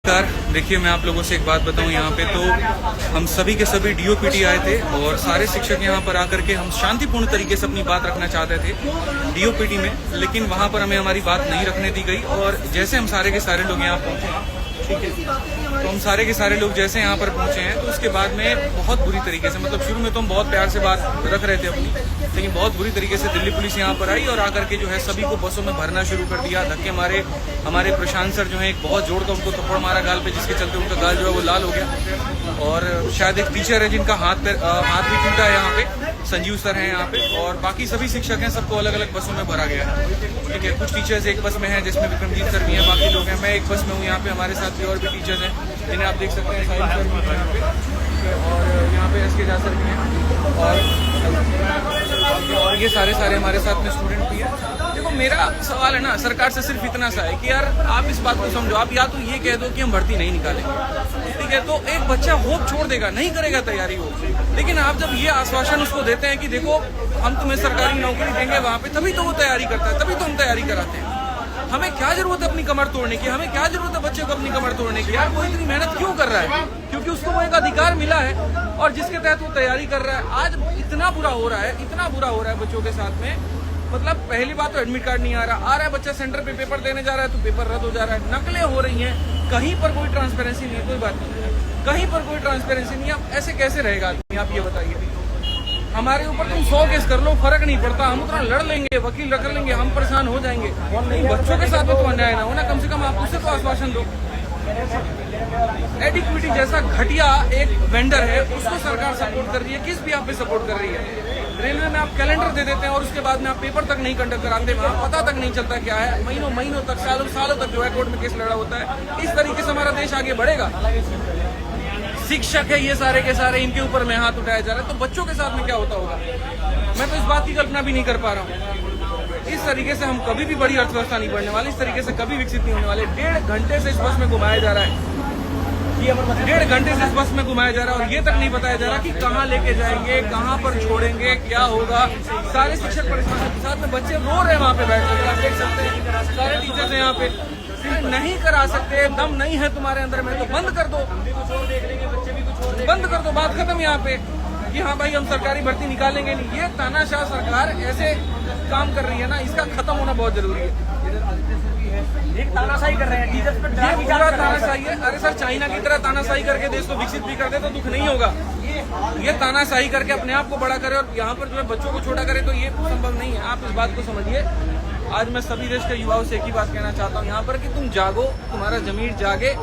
नमस्कार। देखिए, मैं आप लोगों से एक बात बताऊं, यहाँ पे तो हम सभी के सभी डीओपीटी आए थे और सारे शिक्षक यहाँ पर आकर के हम शांतिपूर्ण तरीके से अपनी बात रखना चाहते थे डीओपीटी में, लेकिन वहाँ पर हमें हमारी बात नहीं रखने दी गई। और जैसे हम सारे के सारे लोग यहाँ पहुँचे, ठीक है, तो हम सारे के सारे लोग जैसे यहाँ पर पहुँचे हैं तो उसके बाद में बहुत बुरी तरीके से, मतलब शुरू में तो हम बहुत प्यार से बात रख रहे थे अपनी, लेकिन बहुत बुरी तरीके से दिल्ली पुलिस यहाँ पर आई और आकर के जो है सभी को बसों में भरना शुरू कर दिया। धक्के मारे। हमारे प्रशांत सर जो है एक बहुत जोर का उनको थप्पड़ मारा गाल पे, जिसके चलते उनका गाल जो है वो लाल हो गया। और शायद एक टीचर है जिनका हाथ भी टूटा है यहाँ पे, संजीव सर हैं यहाँ पे, और बाकी सभी शिक्षक हैं, सबको अलग अलग बसों में भरा गया है। ठीक है, कुछ टीचर्स एक बस में हैं जिसमें विक्रमजीत सर भी हैं, बाकी लोग हैं। मैं एक बस में हूँ यहाँ पे, हमारे साथ भी और भी टीचर्स हैं जिन्हें आप देख सकते हैं, साहिल सर भी हैं यहाँ पे, और यहाँ पे एसके सर भी हैं, और ये सारे हमारे साथ में स्टूडेंट भी हैं। देखो, मेरा सवाल है ना सरकार से सिर्फ इतना सा है कि यार आप इस बात को समझो। आप या तो ये कह दो कि हम भर्ती नहीं निकालेंगे, ठीक है, तो एक बच्चा होप छोड़ देगा, नहीं करेगा तैयारी हो। लेकिन आप जब ये आश्वासन उसको देते हैं कि देखो हम तुम्हें सरकारी नौकरी देंगे वहाँ पे, तभी तो वो तैयारी करता है, तभी तो हम तैयारी कराते हैं। हमें क्या जरूरत है अपनी कमर तोड़ने की? हमें क्या जरूरत है बच्चे को अपनी कमर तोड़ने की? यार वो इतनी मेहनत क्यों कर रहा है? क्योंकि उसको वो एक अधिकार मिला है और जिसके तहत वो तैयारी कर रहा है। आज इतना बुरा हो रहा है, इतना बुरा हो रहा है बच्चों के साथ में। मतलब पहली बात तो एडमिट कार्ड नहीं आ रहा है, बच्चा सेंटर पे पेपर देने जा रहा है तो पेपर रद्द हो जा रहा है, नकलें हो रही हैं, कहीं पर कोई ट्रांसपेरेंसी नहीं है। कोई बात नहीं है, कहीं पर कोई ट्रांसपेरेंसी नहीं है। ऐसे कैसे रहेगा आदमी? आप ये बताइए। हमारे ऊपर तुम 100 केस कर लो, फर्क नहीं पड़ता, हम उतना लड़ लेंगे, वकील रख लेंगे, हम परेशान हो जाएंगे। बच्चों के साथ में तो अन्याय ना हो ना, कम से कम आप उससे तो आश्वासन दो। एडिक्विटी जैसा घटिया एक वेंडर है, उसको सरकार सपोर्ट कर रही है, किस भी आप पे सपोर्ट कर रही है। रेलवे में आप कैलेंडर दे देते हैं और उसके बाद में आप पेपर तक नहीं कंडक्ट कराते, वहाँ पता तक नहीं चलता क्या है। महीनों तक, सालों तक जो है कोर्ट में केस लड़ा होता है। इस तरीके से हमारा देश आगे बढ़ेगा? शिक्षक है ये सारे के सारे, इनके ऊपर में हाथ उठाया जा रहा है, तो बच्चों के साथ में क्या होता होगा? मैं तो इस बात की कल्पना भी नहीं कर पा रहा हूँ। इस तरीके से हम कभी भी बड़ी अर्थव्यवस्था नहीं बढ़ने वाली, इस तरीके से कभी विकसित नहीं होने वाले। 1.5 घंटे से इस बस में घुमाया जा रहा है, 1.5 घंटे से इस बस में घुमाया जा रहा है और ये तक नहीं बताया जा रहा कि कहाँ लेके जाएंगे, कहाँ पर छोड़ेंगे, क्या होगा। सारे शिक्षक परेशान के साथ में, बच्चे रो रहे हैं वहाँ पे बैठ कर, आप देख सकते हैं। सारे टीचर्स हैं यहाँ पे, नहीं करा सकते, दम नहीं है तुम्हारे अंदर में तो बंद कर दो, बंद कर दो, बात खत्म। यहाँ पे कि हाँ भाई हम सरकारी भर्ती निकालेंगे नहीं, ये तानाशाह सरकार ऐसे काम कर रही है ना, इसका खत्म होना बहुत जरूरी है। एक तानाशाही कर रहे हैं टीचर्स पर, पूरा तानाशाही है। अरे सर, चाइना की तरह तानाशाही करके देश को विकसित भी कर दे तो दुख नहीं होगा। ये तानाशाही करके अपने आप को बड़ा करे और यहाँ पर जो है बच्चों को छोटा करे, तो ये संभव नहीं है। आप इस बात को समझिए। आज मैं सभी देश के युवाओं से एक ही बात कहना चाहता हूँ यहाँ पर कि तुम जागो, तुम्हारा जमीर जागे।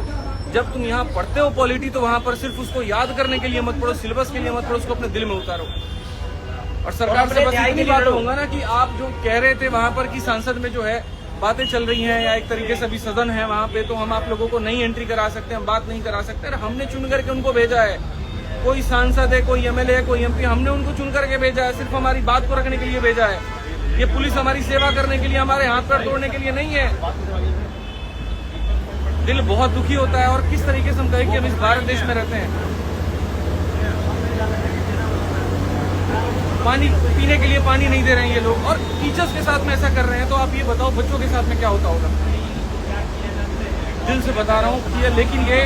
जब तुम यहाँ पढ़ते हो पॉलिटी, तो वहाँ पर सिर्फ उसको याद करने के लिए मत पढ़ो, सिलेबस के लिए मत पढ़ो, उसको अपने दिल में उतारो। और सरकार से बस इतनी बात होगा ना कि आप जो कह रहे थे वहाँ पर कि सांसद में जो है बातें चल रही हैं, या एक तरीके से अभी सदन है वहाँ पे, तो हम आप लोगों को नहीं एंट्री करा सकते, हम बात नहीं करा सकते। हमने चुन करके उनको भेजा है, कोई सांसद है, कोई एमएलए है, कोई एमपी, हमने उनको चुन करके भेजा है, सिर्फ हमारी बात को रखने के लिए भेजा है। ये पुलिस हमारी सेवा करने के लिए, हमारे हाथ पैर तोड़ने के लिए नहीं है। दिल बहुत दुखी होता है। और किस तरीके से हम कहें कि हम इस भारत देश में रहते हैं, पानी पीने के लिए पानी नहीं दे रहे हैं ये लोग, और टीचर्स के साथ में ऐसा कर रहे हैं, तो आप ये बताओ बच्चों के साथ में क्या होता होगा? दिल से बता रहा हूँ। लेकिन ये